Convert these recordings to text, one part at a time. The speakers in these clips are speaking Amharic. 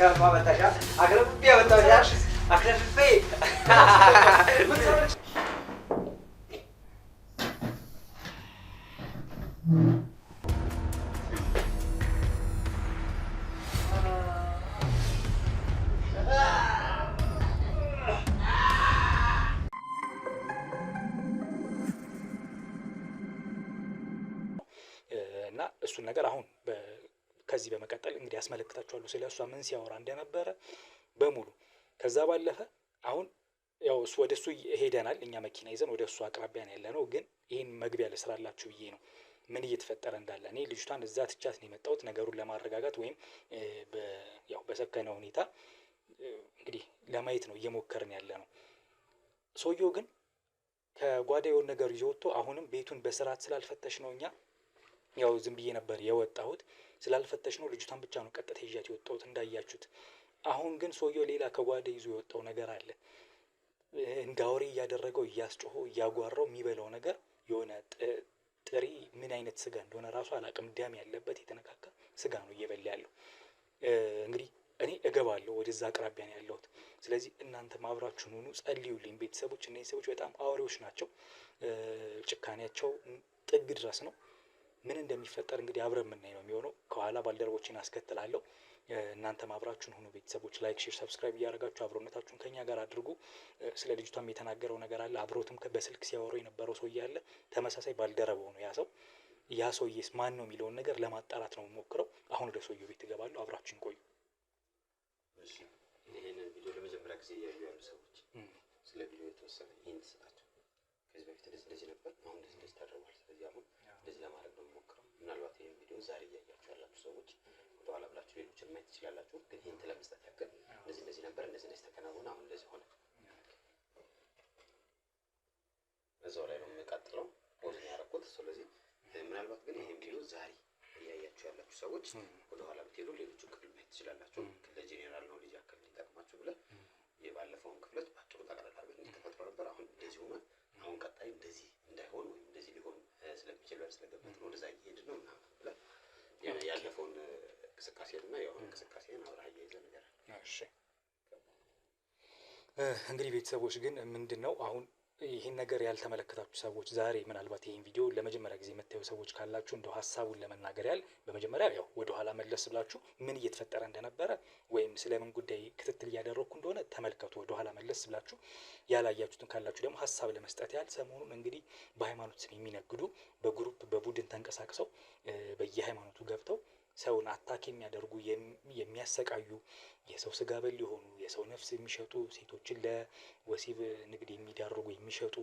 كما بتاعها أقرب بيا بتاعها أقرب في እና እሱን ነገር አሁን ከዚህ በመቀጠል እንግዲህ ያስመለክታችኋለሁ ስለ እሷ ምን ሲያወራ እንደነበረ በሙሉ። ከዛ ባለፈ አሁን ያው እሱ ወደ እሱ ሄደናል፣ እኛ መኪና ይዘን ወደ እሱ አቅራቢያ ነው ያለነው። ግን ይሄን መግቢያ ልስራላችሁ ብዬ ነው ምን እየተፈጠረ እንዳለ። እኔ ልጅቷን እዛ ትቻት ነው የመጣሁት ነገሩን ለማረጋጋት ወይም ያው በሰከነ ሁኔታ እንግዲህ ለማየት ነው እየሞከርን ያለ ነው። ሰውየው ግን ከጓዳ የሆነ ነገር ይዞ ወጥቶ አሁንም ቤቱን በስርዓት ስላልፈተሽ ነው እኛ ያው ዝም ብዬ ነበር የወጣሁት። ስላልፈተሽ ነው ልጅቷን ብቻ ነው ቀጥታ ይዣት የወጣሁት እንዳያችሁት። አሁን ግን ሰውየው ሌላ ከጓዳ ይዞ የወጣው ነገር አለ። እንደ አውሬ እያደረገው እያስጮኸው እያጓራው የሚበላው ነገር የሆነ ጥሪ ምን አይነት ስጋ እንደሆነ ራሱ አላውቅም። ደም ያለበት የተነካካ ስጋ ነው እየበላ ያለው። እንግዲህ እኔ እገባለሁ ወደዛ አቅራቢያ ነው ያለሁት። ስለዚህ እናንተም አብራችሁን ሁኑ፣ ጸልዩልኝ ቤተሰቦች። እነዚህ ሰዎች በጣም አውሬዎች ናቸው። ጭካኔያቸው ጥግ ድረስ ነው። ምን እንደሚፈጠር እንግዲህ አብረን የምናይ ነው የሚሆነው። ከኋላ ባልደረቦችን አስከትላለሁ። እናንተም አብራችሁን ሁኑ ቤተሰቦች። ላይክ፣ ሼር፣ ሰብስክራይብ እያደረጋችሁ አብሮነታችሁን ከኛ ጋር አድርጉ። ስለ ልጅቷም የተናገረው ነገር አለ። አብሮትም በስልክ ሲያወራው የነበረው ሰውዬ አለ። ተመሳሳይ ባልደረባው ነው ያ ሰው። ያ ሰውዬስ ማን ነው የሚለውን ነገር ለማጣራት ነው የምሞክረው። አሁን ወደ ሰውዬው ቤት እገባለሁ። አብራችሁን ቆዩ። እሺ፣ ይሄንን ቪዲዮ ለመጀመሪያ ጊዜ እያዩ ያሉ ሰዎች ስለ ቪዲዮ የተወሰነ ይህን ስጣቸው። ከዚህ በፊት እንደዚህ ነበር፣ አሁን እንደዚህ ታደርጓል። ስለዚህ አሁን እንደዚህ ለማድረግ ነው የምሞክረው። ምናልባት ይህን ቪዲዮ ዛሬ እያያችሁ ያላችሁ ሰዎች ወደኋላ ብላችሁ ሌሎችን ማየት ትችላላችሁ። ግን ይህን ለመስጠት ያክል እንደዚህ ነበር፣ እንደዚህ ተከናወነ፣ አሁን እንደዚህ ሆነ። እዛው ላይ ነው የምቀጥለው ፖዝ ነው ያደረኩት። ስለዚህ ምናልባት ግን ይህን ቪዲዮ ዛሬ እያያችሁ ያላችሁ ሰዎች ወደኋላ ብትሄዱ ሌሎችን ክፍል ማየት ትችላላችሁ። ለጄኔራል ነው ልጅ ያክል ሊጠቅማችሁ ብለን የባለፈውን ክፍሎች ባጭሩ ጠቅላላ አድርገን እንዲተፈጥሮ ነበር። አሁን እንደዚህ ሆነ። አሁን ቀጣይ እንደዚህ እንዳይሆን ወይም እንደዚህ ሊሆን ስለሚችል ብለን ስለገመትን ነው ወደዛ እየሄድን ነው ምናምን ብለን ያለፈውን እንቅስቃሴና የአሁን እንቅስቃሴን አብረህ አያይዘህ ነገር። እሺ እንግዲህ ቤተሰቦች ግን ምንድን ነው አሁን ይህን ነገር ያልተመለከታችሁ ሰዎች ዛሬ ምናልባት ይህን ቪዲዮ ለመጀመሪያ ጊዜ የምታዩ ሰዎች ካላችሁ እንደው ሀሳቡን ለመናገር ያህል በመጀመሪያ ያው ወደ ኋላ መለስ ብላችሁ ምን እየተፈጠረ እንደነበረ ወይም ስለምን ጉዳይ ክትትል እያደረግኩ እንደሆነ ተመልከቱ። ወደ ኋላ መለስ ብላችሁ ያላያችሁትን ካላችሁ ደግሞ ሀሳብ ለመስጠት ያህል ሰሞኑን እንግዲህ በሃይማኖት ስም የሚነግዱ በግሩፕ በቡድን ተንቀሳቅሰው በየሃይማኖቱ ገብተው ሰውን አታክ የሚያደርጉ የሚያሰቃዩ የሰው ስጋ በል የሆኑ የሰው ነፍስ የሚሸጡ ሴቶችን ለወሲብ ንግድ የሚዳርጉ የሚሸጡ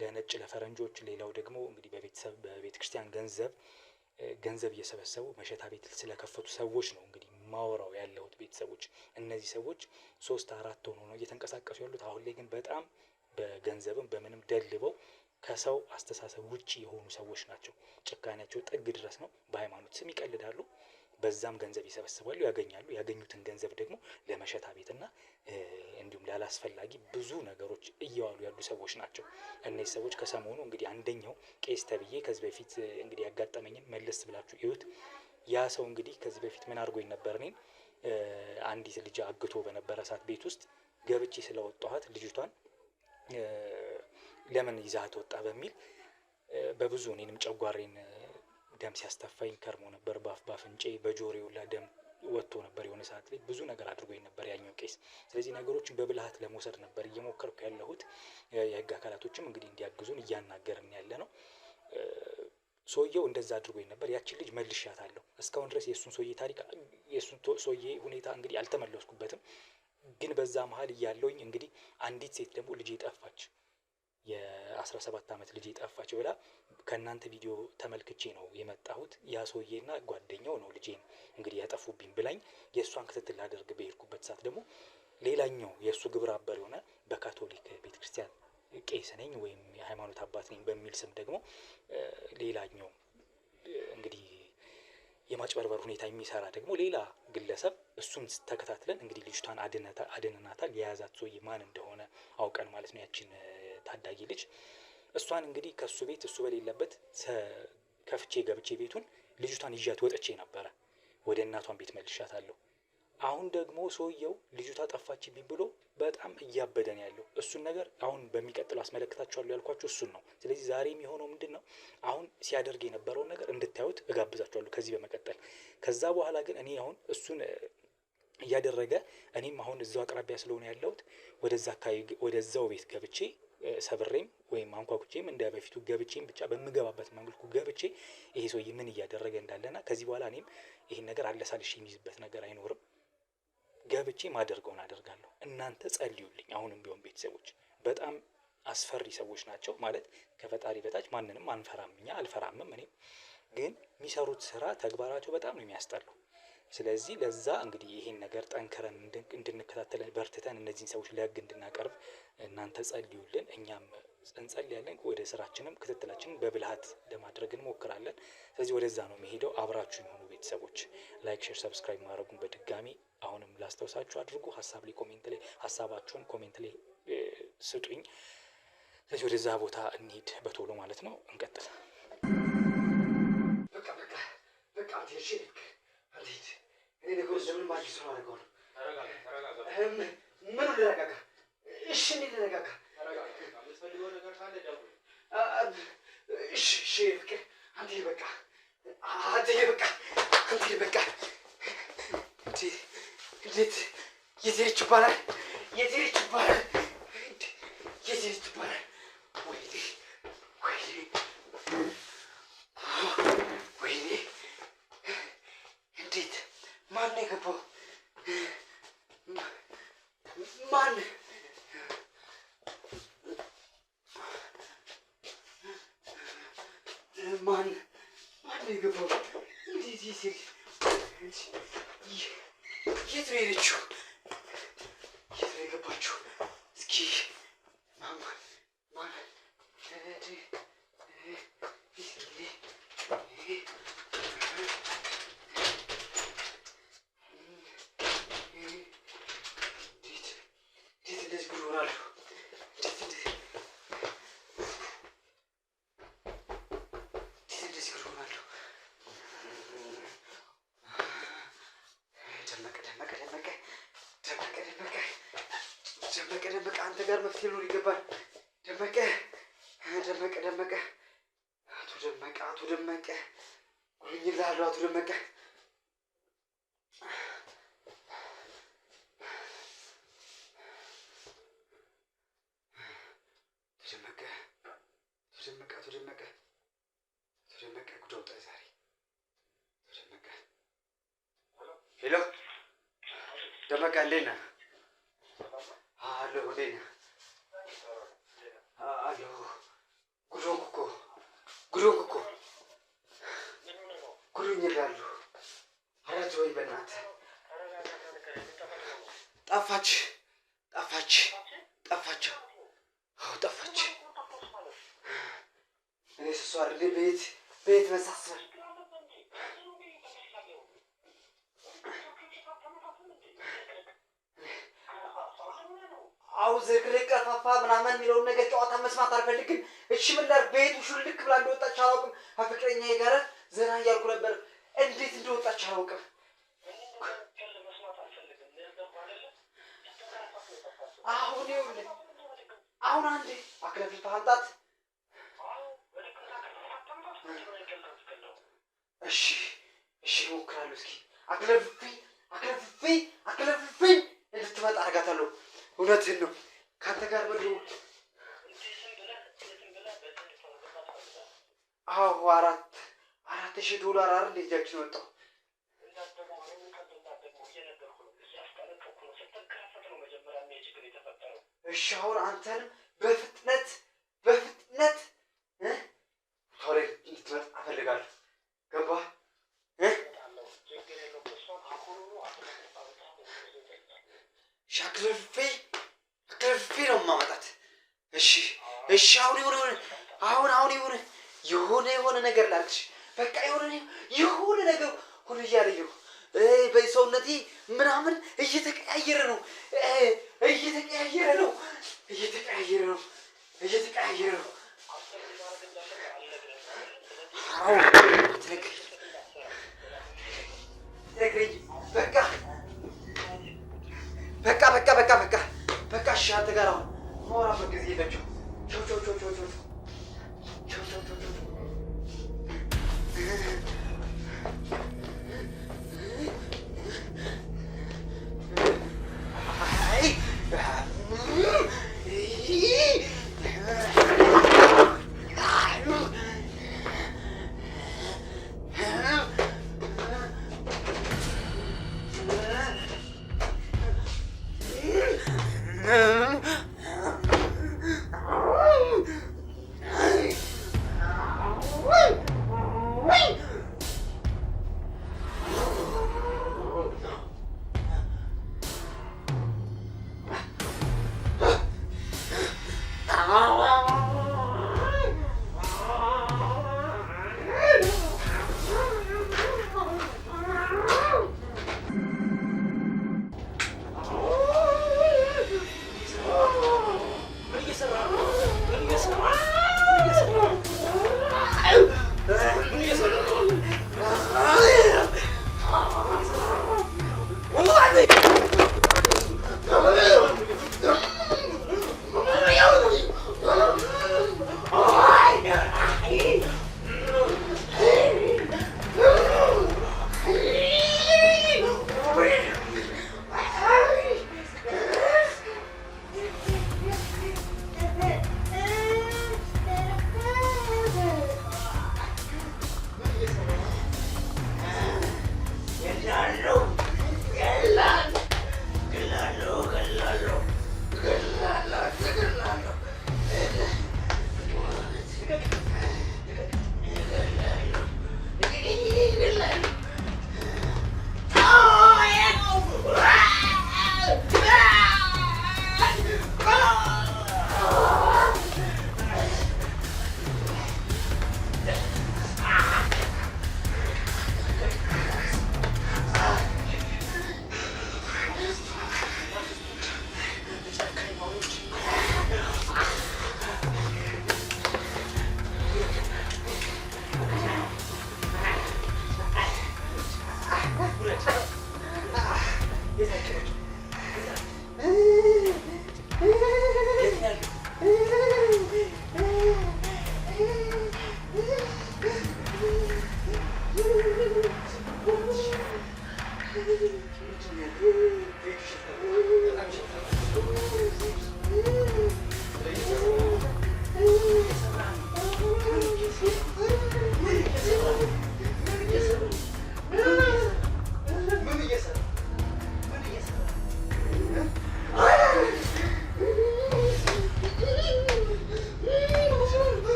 ለነጭ ለፈረንጆች፣ ሌላው ደግሞ እንግዲህ በቤተ ክርስቲያን ገንዘብ እየሰበሰቡ መሸታ ቤት ስለከፈቱ ሰዎች ነው እንግዲህ ማወራው ያለሁት ቤተሰቦች። እነዚህ ሰዎች 3-4 ሆነው ነው እየተንቀሳቀሱ ያሉት። አሁን ላይ ግን በጣም በገንዘብም በምንም ደልበው ከሰው አስተሳሰብ ውጪ የሆኑ ሰዎች ናቸው። ጭካኔያቸው ጥግ ድረስ ነው። በሃይማኖት ስም ይቀልዳሉ፣ በዛም ገንዘብ ይሰበስባሉ፣ ያገኛሉ። ያገኙትን ገንዘብ ደግሞ ለመሸታ ቤትና እንዲሁም ላላስፈላጊ ብዙ ነገሮች እየዋሉ ያሉ ሰዎች ናቸው። እነዚህ ሰዎች ከሰሞኑ እንግዲህ አንደኛው ቄስ ተብዬ ከዚህ በፊት እንግዲህ ያጋጠመኝን መለስ ብላችሁ እዩት። ያ ሰው እንግዲህ ከዚህ በፊት ምን አድርጎኝ ነበር? እኔን አንዲት ልጅ አግቶ በነበረ ሰዓት ቤት ውስጥ ገብቼ ስለወጣኋት ልጅቷን ለምን ይዛት ወጣ በሚል በብዙ እኔንም ጨጓሬን ደም ሲያስተፋኝ ከርሞ ነበር። ባፍንጬ በጆሮዬ ሁላ ደም ወጥቶ ነበር። የሆነ ሰዓት ላይ ብዙ ነገር አድርጎኝ ነበር ያኛው ቄስ። ስለዚህ ነገሮችን በብልሃት ለመውሰድ ነበር እየሞከርኩ ያለሁት። የህግ አካላቶችም እንግዲህ እንዲያግዙን እያናገርን ያለ ነው። ሰውየው እንደዛ አድርጎኝ ነበር። ያችን ልጅ መልሻታለሁ። እስካሁን ድረስ የእሱን ሰውዬ ታሪክ የእሱን ሰውዬ ሁኔታ እንግዲህ አልተመለስኩበትም። ግን በዛ መሀል እያለውኝ እንግዲህ አንዲት ሴት ደግሞ ልጄ ጠፋች፣ የ17 ዓመት ልጄ ጠፋች ብላ ከእናንተ ቪዲዮ ተመልክቼ ነው የመጣሁት። ያ ሰውዬና ጓደኛው ነው ልጄን እንግዲህ ያጠፉብኝ ብላኝ የእሷን ክትትል ላደርግ በሄድኩበት ሰዓት ደግሞ ሌላኛው የእሱ ግብረ አበር የሆነ በካቶሊክ ቤተክርስቲያን ቄስ ነኝ ወይም የሃይማኖት አባት ነኝ በሚል ስም ደግሞ ሌላኛው እንግዲህ የማጭበርበር ሁኔታ የሚሰራ ደግሞ ሌላ ግለሰብ እሱን ተከታትለን እንግዲህ ልጅቷን አድነናታል። የያዛት ሰውዬ ማን እንደሆነ አውቀን ማለት ነው ያችን ታዳጊ ልጅ። እሷን እንግዲህ ከሱ ቤት እሱ በሌለበት ከፍቼ ገብቼ ቤቱን ልጅቷን ይዣት ወጥቼ ነበረ። ወደ እናቷን ቤት መልሻታለሁ። አሁን ደግሞ ሰውየው ልጅቷ ጠፋችብኝ ብሎ በጣም እያበደ ነው ያለው። እሱን ነገር አሁን በሚቀጥለው አስመለክታችኋለሁ ያልኳችሁ እሱን ነው። ስለዚህ ዛሬ የሚሆነው ምንድነው? አሁን ሲያደርግ የነበረውን ነገር እንድታዩት እጋብዛችኋለሁ ከዚህ በመቀጠል። ከዛ በኋላ ግን እኔ አሁን እሱን እያደረገ እኔም አሁን እዛው አቅራቢያ ስለሆነ ያለሁት ወደዛ አካባቢ ወደዛው ቤት ገብቼ ሰብሬም ወይም አንኳኩቼም እንደ በፊቱ ገብቼም ብቻ በምገባበት መልኩ ገብቼ ይሄ ሰውዬ ምን እያደረገ እንዳለና ከዚህ በኋላ እኔም ይሄን ነገር አለሳልሽ የሚይዝበት ነገር አይኖርም። ገብቼ ማደርገውን አደርጋለሁ። እናንተ ጸልዩልኝ። አሁንም ቢሆን ቤተሰቦች በጣም አስፈሪ ሰዎች ናቸው። ማለት ከፈጣሪ በታች ማንንም አንፈራም። እኛ አልፈራምም። እኔም ግን የሚሰሩት ስራ ተግባራቸው በጣም ነው የሚያስጠላው። ስለዚህ ለዛ እንግዲህ ይሄን ነገር ጠንክረን እንድንከታተል በርትተን እነዚህን ሰዎች ለህግ እንድናቀርብ እናንተ ጸልዩልን፣ እኛም እንጸልያለን። ወደ ስራችንም ክትትላችንን በብልሃት ለማድረግ እንሞክራለን። ስለዚህ ወደዛ ነው የሚሄደው። አብራችሁ የሆኑ ቤተሰቦች ላይክ፣ ሼር፣ ሰብስክራይብ ማድረጉን በድጋሚ አሁንም ላስታውሳችሁ አድርጉ። ሀሳባችሁን ኮሜንት ላይ ስጡኝ። ስለዚህ ወደዛ ቦታ እንሂድ በቶሎ ማለት ነው። እንቀጥል። እኔ ነገሮች ለምን ማድረግ ሰው አደረገው ነው? ምን ልረጋጋ? እሺ እኔ ልረጋጋ። የምትፈልገው ነገር ካለ ደውል። እሺ ፍቅር አንተ በቃ እንዴት የዘሪች ይባላል? ወይኔ እንዴት ማን ነው የገባው? ማን ነው የገባው? እንዴት የት ነው የሄደችው? የት ነው የገባችው? እስኪ ደመቀ አንተ ጋር መፍትሄ ሊኖር ይገባል። ደመቀ አቶ ደመቀ ጉልኝልሃለሁ። አቶ ደመቀ ጉድ አውጣ ዛሬ። ሄሎ ደመቀ እንዴት ነህ? አለሁ እንዴት ነህ? አለሁ። ጉዶንኩ እኮ ጉዶኝልሃለሁ። ኧረ ተወኝ በእናትህ። ጠፋች። አዎ ጠፋች። እኔ እሷ አይደል ቤት መሳሰል አው ዝርክርክ ቀፋፋ ምናምን የሚለውን ነገር ጨዋታ መስማት አልፈልግም። እሺ ምን ላድርግ? ቤቱ ሹልክ ብላ እንደወጣች አላውቅም። ከፍቅረኛዬ ጋር ዘና እያልኩ ነበር። እንዴት እንደወጣች አላውቅም። አሁን አንዴ አክለፍልፍ አምጣት። እሺ እሞክራለሁ። እስኪ አክለፍልፊ እንድትመጣ አደርጋታለሁ። እውነትህን ነው። ከአንተ ጋር መድሮ አዎ 4,000 አይደል እጃችን ወጣው። እሺ አሁን አንተንም በፍጥነት ቶሎ እንድትመጣ እፈልጋለሁ። ገባህ? አክለፍልፌ ነው የማመጣት። እሺ አሁን የሆነ ነገር ላድርግሽ። በቃ የሆነ ነገር ሁሉ እያለየሁ በሰውነቴ ምናምን እየተቀያየረ ነው። አዎ ትነግረኝ በቃ እሺ አንተ ጋር አሁን ማውራበት ጊዜ የለችም። ቾ ቾ ቾ ቾ ቾ ቾ ቾ ቾ ቾ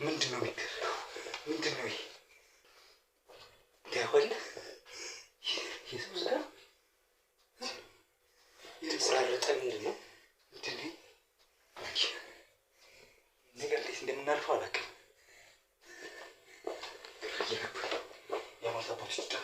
ምንድን ነው የሚደረገው? ምንድን ነው ይሄ? ያወለ የሰው ስጋ የተቆራረጠ ምንድን ነው? ምንድን ነው ነገር? እንዴት እንደምናልፈው አላውቅም። የማታባቶች ይጠሩ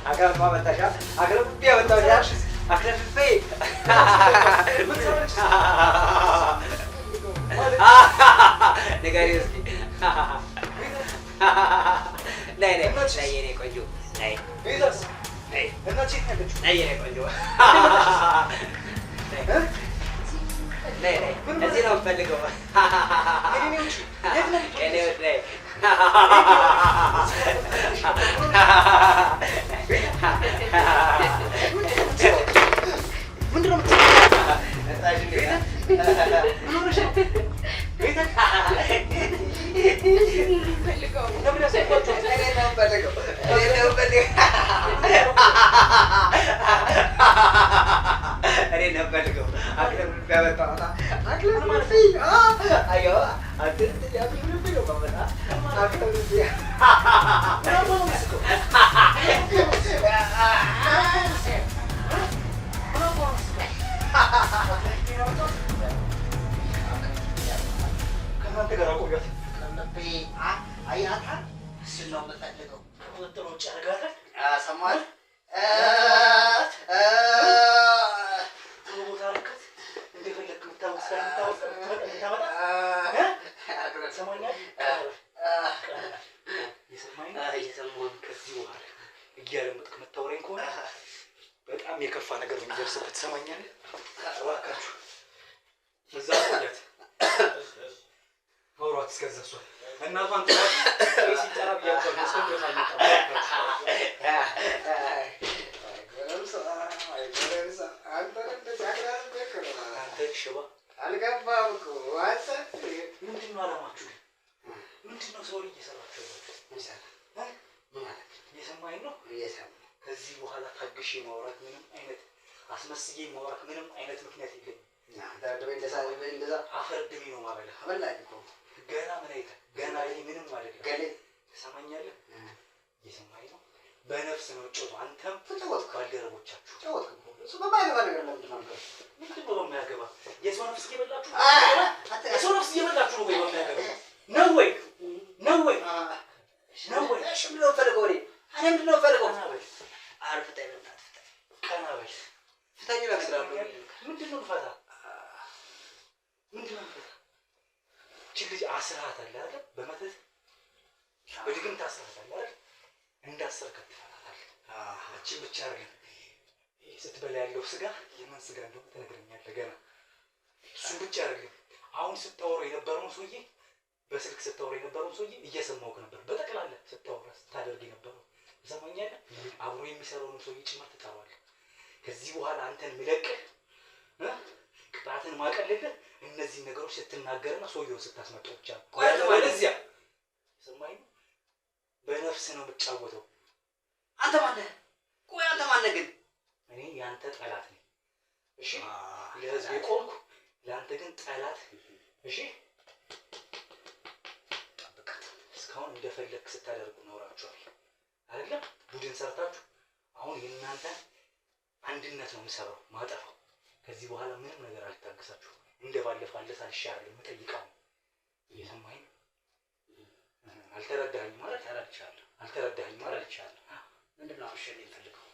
አክረፍ አመጣሻ አክረፍ ያመጣሻ አክረፍ ንገሪ እስኪ ነይ ነይ ነይ የኔ ቆንጆ ነይ ነይ ነይ የኔ ቆንጆ ነይ ነይ እዚህ ነው የምፈልገው የኔ ውድ ነይ ምንድን ነው በጣም የከፋ ነገር ነው የሚደርስበት። ትሰማኛለህ? እባካችሁ እዛ ቆያት አውሯት ተዋት እስከዛ እሷ እናቷን ተዋት ሲጠራ ብያቸዋለሁ እስከዛ አንተ ሽባ አልገባም እኮ አንተ ምንድን ነው አላማችሁ? ምንድን ነው ሰው እየሰራችሁ እየሰማኝ ነው? ከዚህ በኋላ ታግሼ ማውራት ምንም አይነት አስመስዬ ማውራት ምንም አይነት ምክንያት የለኝም። እንደዛ አፈርድሜ ነው ማበላ አበላኝ እኮ ገና ምን አይተህ ገና ይሄ ምንም አይደለም። ገሌ ትሰማኛለህ? እየሰማኝ ነው? በነፍስ ነው ጮህ አንተም ተጫወትክ ባልደረቦቻችሁ ተጫወትክ እኮ እሱ በማይገባ ነገር ለምንድን ነው ምንድን ነው በማያገባ የሰው ነፍስ እየበላችሁ የሰው ነፍስ እየበላችሁ ነው ወይ በማያገባ ነው ወይ ነው ወይ ነው ወይ እሺ ምንድን ነው ፈልገው እኔ ምንድን ነው ፈልገው አልፍታ ይመጣት ቀና በል ፍታኝ እላክስላለሁ ምንድን ነው ፈታ ምንድን ነው ፈታ ችግር አስራት አለ አይደል በመተት በድግምት አስራት አለ አይደል እንዳሰርከት ትፈታታለህ እቺ ብቻ አይደለም ስትበላ ያለው ስጋ የማን ስጋ እንደሆነ ትነግረኛለህ ገና እሱ ብቻ አይደለም አሁን ስታወራ የነበረውን ሰውዬ በስልክ ስታወራ የነበረውን ሰውዬ እየሰማሁህ ነበር በጠቅላላ ስታወራ ስታደርግ የነበረው ትሰማኛለህ አብሮ የሚሰራውን ሰውዬ ጭምር ትጠራዋለህ ከዚህ በኋላ አንተን ምለቅህ ቅጣትን ማቀልልህ እነዚህ ነገሮች ስትናገርና ሰውዬውን ስታስመጣው ብቻ ቆይ ወደዚያ ሰማኝ በነፍስ ነው የምትጫወተው አንተ ማነህ ቆይ አንተ ማነህ ግን እኔ ያንተ ጠላት ነኝ እሺ ለህዝብ የቆምኩ ለአንተ ግን ጠላት እሺ ጠብቃት እስካሁን እንደፈለክ ስታደርጉ ኖራችኋል አይደለም ቡድን ሰርታችሁ አሁን የእናንተ አንድነት ነው የምሰራው ማጠፋው ከዚህ በኋላ ምንም ነገር አልታገሳችሁ እንደባለፈው አለስ አልሻርልም የምጠይቀው እየሰማኸኝ አልተረዳኸኝ ማለት ተረድቻለሁ አልተረዳኸኝ ማለት ተረድቻለሁ ምንድን ነው አሽን የሚፈልገው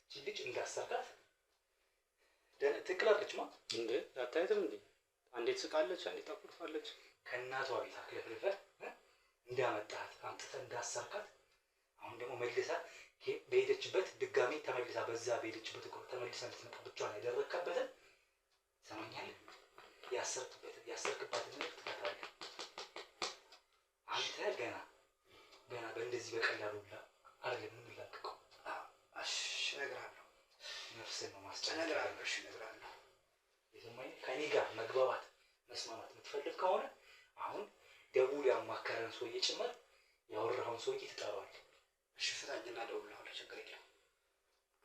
እቺ ልጅ እንዳሰርካት ትክክላለች ማ እንዴ አታየትም እንዴ አንዴ ትስቃለች አንዴ ታኩርፋለች ከእናቷ ቤት አክለፍልፈህ እንዳመጣት አምጥተህ እንዳሰርካት አሁን ደግሞ መልሳ በሄደችበት ድጋሜ ተመልሳ በዛ በሄደችበት እኮ ተመልሳ እንድትመጣ ብቻዋን ያደረግካበትን ሰማኛለህ ያሰርክባትን ነገር ትፈታለህ አንተ ገና በእንደዚህ በቀላሉ አይደለም የምንላቀቀው እሺ እነግርሃለሁ ነፍስን ነው ማስጨነቅ እሺ እነግርሃለሁ የሰማኝ ከእኔ ጋር መግባባት መስማማት የምትፈልግ ከሆነ አሁን ደውል ያማከረን ሰውዬ ጭምር ያወራኸውን ሰውዬ ትጠራዋለህ እሺ ፍታኝና እደውልልሃለሁ ችግር የለም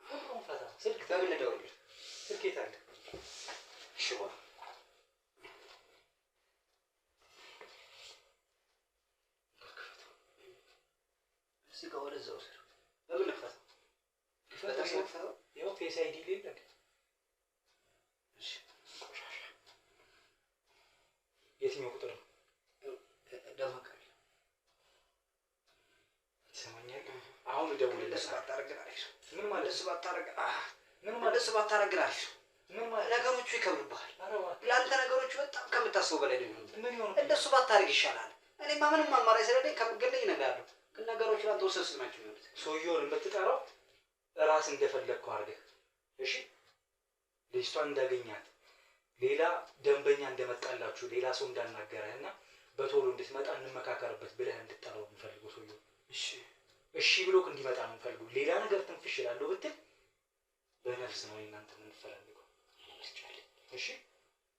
ሁሉም ፈታ ስልክ በምን እደውልልህ ስልክ የት አለ እሺ በኋላ እዚህ ጋር ወደዛው ስር በምን ልክፈት ክፈት ያው ፌስ አይዲ ሌለ እሺ የትኛው ቁጥር ነው ደማቀል ትሰማኛለህ አሁን እደውልልህ ባታረግላሽ ምን ማለት ባታረግላሽ ምን ማለት ነገሮቹ ይከብዱብሃል ለአንተ ነገሮቹ በጣም ከምታስበው በላይ ነው ምን ይሆን እንደሱ ባታረግ ይሻላል እኔማ ምንም አማራጭ ስለሌለኝ ከምገለኝ እነግርሃለሁ ግን ነገሮቹ ላንተ ውስብስብ ናቸው የሚሆኑት ሰውዬውን የምትጠራው ራስ እንደፈለግከው አድርገህ እሺ ልጅቷን እንዳገኛት ሌላ ደንበኛ እንደመጣላችሁ ሌላ ሰው እንዳናገረህና በቶሎ እንድትመጣ እንመካከርበት ብለህ እንድትጠራው የምፈልገው ሰውዬው እሺ ብሎክ እንዲመጣ ነው የምፈልገው ሌላ ነገር ትንፍሽ እላለሁ ብትል በነፍስ ነው እናንተ የምንፈልገው እሺ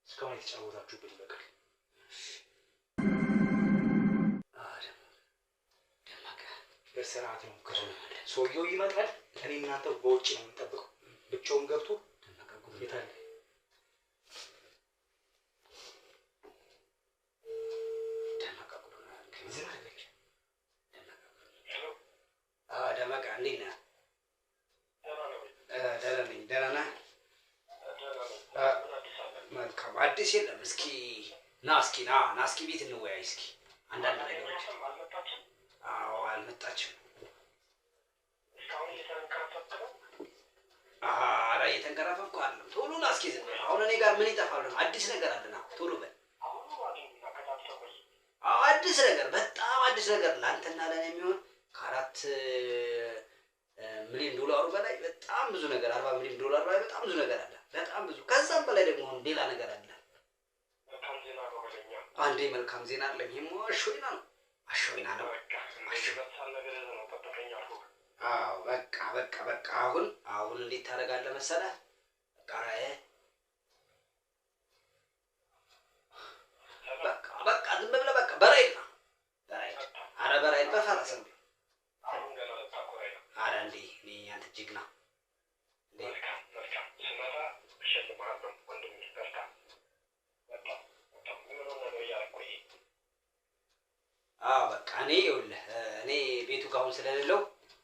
እስካሁን የተጫወታችሁበት ይበቃል በስርዓት ነው ሰውዬው ይመጣል እኔ እናንተ በውጭ ነው የምንጠብቀው ብቻውን ገብቶ የታለ ደመቃ እንዴት ነህ ደህና ነህ መልካም አዲስ የለም እስኪ ና እስኪ ቤት እንወያይ እስኪ አንዳንድ ነገሮች አዎ አልመጣችም ኧረ እየተንከራፈፍኩ አይደለም ቶሎ ና እስኪ ዝም በል አሁን እኔ ጋር ምን ይጠፋል አዲስ ነገር አለና ቶሎ በል አዲስ ነገር በጣም አዲስ ነገር ለአንተና ለእኔ የሚሆን ከ4 ሚሊዮን ዶላሩ በላይ በጣም ብዙ ነገር 40 ሚሊዮን ዶላር በላይ በጣም ብዙ ነገር አለ በጣም ብዙ ከዛም በላይ ደግሞ ሌላ ነገር አለ አንዴ መልካም ዜና አለ። ይሄም አሽወይና ነው። አዎ በቃ አሁን እንዴት ታደርጋለህ መሰለህ? በቃ ዝም ብለህ በቃ በራይድ ኧረ በራይድ በፈረስ ነው። ኧረ እንዴ እኔ ያንተ ጀግና በቃ እኔ ይኸውልህ እኔ ቤቱ ጋር አሁን ስለሌለው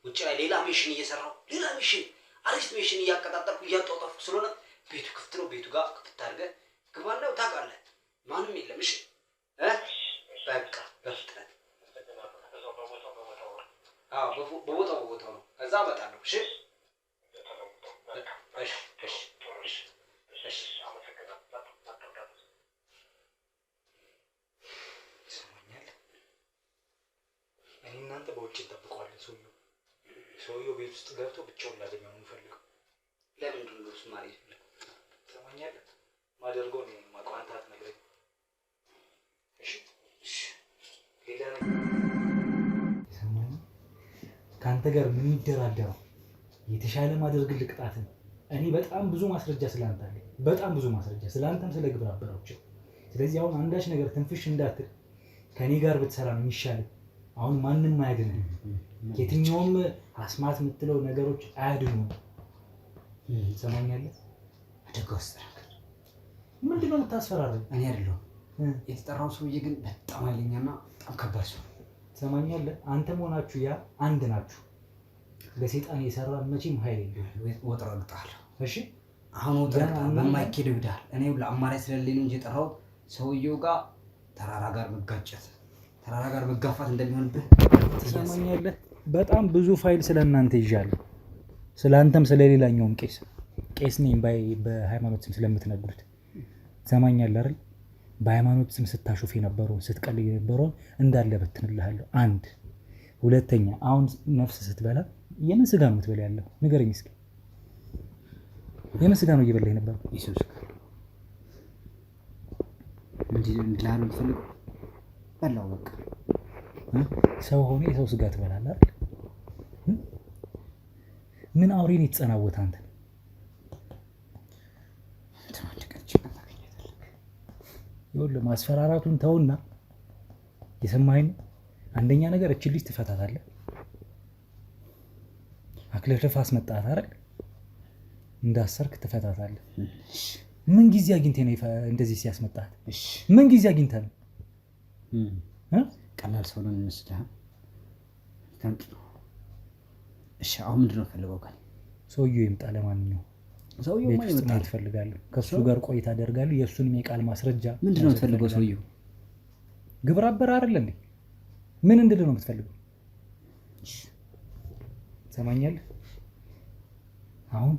ውጭ ላይ ሌላ ሚሽን እየሰራሁ አሪፍ ሚሽን እያቀጣጠልኩ እያጧጧፍኩ ስለሆነ ቤቱ ክፍት ነው። ቤቱ ጋር ክፍት አድርገህ ግባና ታውቃለህ ማንም የለም። እሺ በቃ በፍጥነት በቦታው ነው። ከዛ እመጣለሁ። እሺ እናንተ በውጭ እንጠብቀዋለን። ሰውየው ቤት ውስጥ ገብቶ ብቻውን ላገኘው ነው የምፈልገው። ለምንድን ነው እሱ ማለት ነው? ትሰማኛለህ? ማደርገው ነው የማውቀው። አንተ አትነግረኝም። እሺ ሌላ ነገር ይሰማኝ። ከአንተ ጋር የሚደራደረው የተሻለ ማደርግልህ ቅጣትን እኔ በጣም ብዙ ማስረጃ ስለአንተ አለኝ። በጣም ብዙ ማስረጃ ስለአንተም ስለ ግብረ አበሮችም። ስለዚህ አሁን አንዳች ነገር ትንፍሽ እንዳትል ከእኔ ጋር ብትሰራ ነው የሚሻልህ። አሁን ማንም አያድንም። የትኛውም አስማት የምትለው ነገሮች አያድኑም። ትሰማኛለህ? አደጋ ውስጥ ምንድን ነው የምታስፈራረኝ? እኔ አይደለሁም የተጠራው ሰውዬ ግን በጣም ኃይለኛና በጣም ከባድ ሰው። ትሰማኛለህ? አንተም ሆናችሁ ያ አንድ ናችሁ። ለሰይጣን የሰራ መቼም ኃይል የለውም። ወጥሮ እልጥሃለሁ። እሺ አሁን ወጥሮ በማይኬደው ይሄዳል። እኔ ለአማራጭ ስለሌለኝ ነው እንጂ የጠራሁት ሰውዬው ጋር ተራራ ጋር መጋፋት እንደሚሆንብህ ትሰማኛለህ? በጣም ብዙ ፋይል ስለእናንተ ይዣለሁ። ስለአንተም ስለሌላኛውም ቄስ ነኝ ባይ በሃይማኖት ስም ስለምትነግሩት ትሰማኛለህ አይደል? በሃይማኖት ስም ስታሾፍ የነበረውን ስትቀልይ የነበረውን እንዳለ በትንልሃለሁ። አንድ ሁለተኛ፣ አሁን ነፍስ ስትበላ የምን ስጋ ነው የምትበላ ያለው? ንገረኝ እስኪ። የምን ስጋ ነው እየበላህ የነበረው? የሰው ስጋ እንድላል የምትፈልገው በላው። በቃ ሰው ሆነ የሰው ስጋ ትበላለህ አይደል? ምን አውሬን የተጸናወተ አንተ ይኸውልህ፣ ማስፈራራቱን ተውና የሰማኸኝ አንደኛ ነገር እቺ ልጅ ትፈታታለህ። አክለፍለፍ አስመጣት አይደል? እንዳሰርክ ትፈታታለህ። ምን ጊዜ አግኝተህ ነው እንደዚህ ሲያስመጣት? ምን ጊዜ አግኝተህ ነው? ቀላል ሰው ነው የሚመስልህ? እሺ አሁን ምንድን ነው ፈልገው? ሰውየው ይምጣ። ለማንኛውም ሰውየው ማን ይመጣል? ትፈልጋለህ? ከሱ ጋር ቆይታ አደርጋለሁ። የእሱንም የቃል ማስረጃ ምንድን ነው የምትፈልገው? ሰውየው ግብረ አበር አይደል እንዴ? ምን እንድል ነው የምትፈልገው? ትሰማኛለህ? አሁን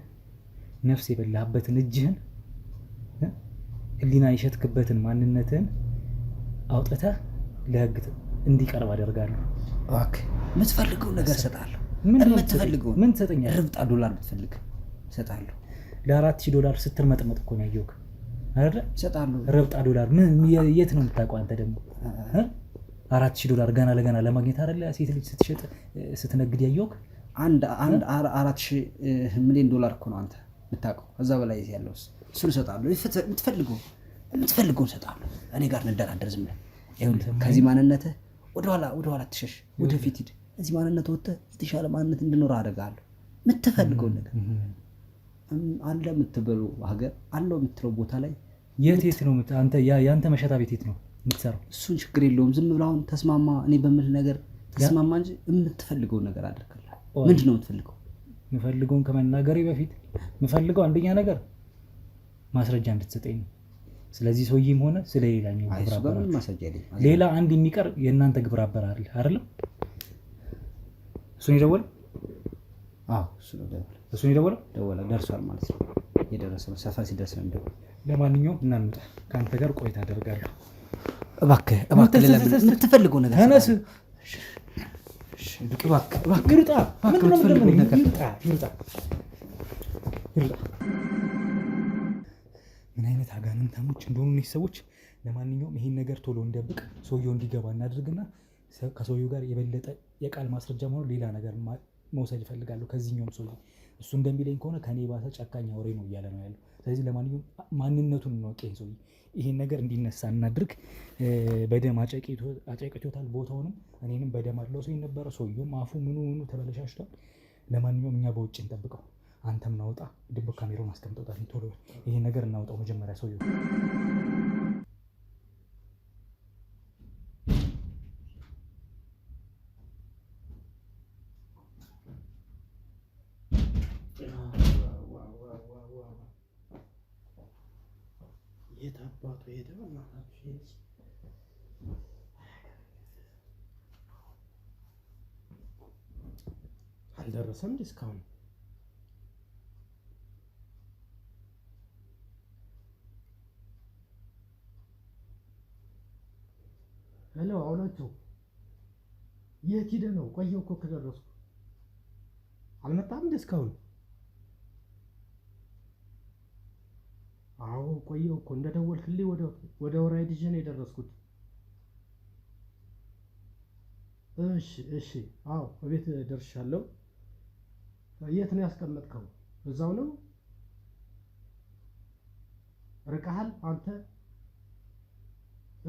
ነፍስ የበላህበትን እጅህን ህሊና የሸትክበትን ማንነትን አውጥተህ ለህግ እንዲቀርብ አደርጋለሁ። እባክህ የምትፈልገው ነገር እሰጥሃለሁ። የምትፈልገው ምን ትሰጠኛለህ? ርብጣ $4 ብትፈልግ እሰጥሃለሁ። $4000 ስትርመጥመጥ እኮ ነው ያየሁህ አይደል? እሰጥሃለሁ። ርብጣ $4 ምን የት ነው የምታውቀው አንተ? ደግሞ $4000 ገና ለገና ለማግኘት አይደል ሴት ልጅ ስትሸጥ ስትነግድ ያየሁህ? አንድ $4 ሚሊዮን እኮ ነው አንተ የምታውቀው። ከዛ በላይ ያለው እሱን እሰጥሃለሁ። የምትፈልገውን እሰጥሃለሁ። እኔ ጋር እንደራደር ዝም ብለህ ይኸውልህ። ከዚህ ማንነትህ ወደኋላ ትሸሽ፣ ወደፊት ሂድ። እዚህ ማንነት ወጥተህ የተሻለ ማንነት እንድኖር አደርግሃለሁ። የምትፈልገውን ነገር አለ የምትበሉ ሀገር አለው የምትለው ቦታ ላይ የት ነው አንተ? ያንተ መሸታ ቤት የት ነው የምትሰራው? እሱን ችግር የለውም። ዝም ብለህ አሁን ተስማማ። እኔ በምልህ ነገር ተስማማ እንጂ የምትፈልገውን ነገር አደርግልሃለሁ። ምንድን ነው የምትፈልገው? የምፈልገውን ከመናገሬ በፊት የምፈልገው አንደኛ ነገር ማስረጃ እንድትሰጠኝ ነው። ስለዚህ ሰውዬም ሆነ ስለሌላኛው ግብረ አበራችሁ ሌላ አንድ የሚቀር የእናንተ ግብረ አበራ አይደለም? እሱን ይደወል? አዎ እሱን ይደወል? ደወለ። ደርሷል ማለት ነው። የደረሰ ነው። ሰፈር ሲደርስ ነው እንደው። ለማንኛውም እናንተ ካንተ ጋር ቆይታ አደርጋለሁ። እባክህ የምትፈልገው ነገር ተነስ። ምን አይነት አጋንንታሞች እንደሆኑ እነዚህ ሰዎች ለማንኛውም ይሄን ነገር ቶሎ እንደብቅ ሰውየው እንዲገባ እናድርግና ከሰውየው ጋር የበለጠ የቃል ማስረጃ መሆኑ ሌላ ነገር መውሰድ እፈልጋለሁ ከዚህኛውም ሰውዬ። እሱ እንደሚለኝ ከሆነ ከኔ ባሰ ጨካኝ አውሬ ነው እያለ ነው ያለው። ስለዚህ ለማንኛውም ማንነቱን እንወቅ። ይሄ ሰውዬ ይሄን ነገር እንዲነሳ እናድርግ። በደም አጨቅቶታል ቦታውንም፣ እኔንም በደም አለው ሰው ነበረ። ሰውየውም አፉ ምኑ ተበለሻሽቷል። ለማንኛውም እኛ በውጭ እንጠብቀው። አንተም ናውጣ፣ ድብቅ ካሜራውን አስቀምጠውታል። ቶሎ ይሄን ነገር እናውጣው መጀመሪያ ሰውየው የት አባቱ ሄደ? በእናታችሁ አልደረሰም እንዴ እስካሁን? ሄሎ አውላቸው፣ የት ሂደህ ነው? ቆየሁ እኮ ከደረስኩ። አልመጣም እንዴ እስካሁን? አዎ ቆየሁ እኮ እንደደወልክልኝ ወደ ወራይድ ይዤ ነው የደረስኩት። እሺ አዎ እቤት ደርሻለሁ። የት ነው ያስቀመጥከው? እዛው ነው? ርቀሃል አንተ?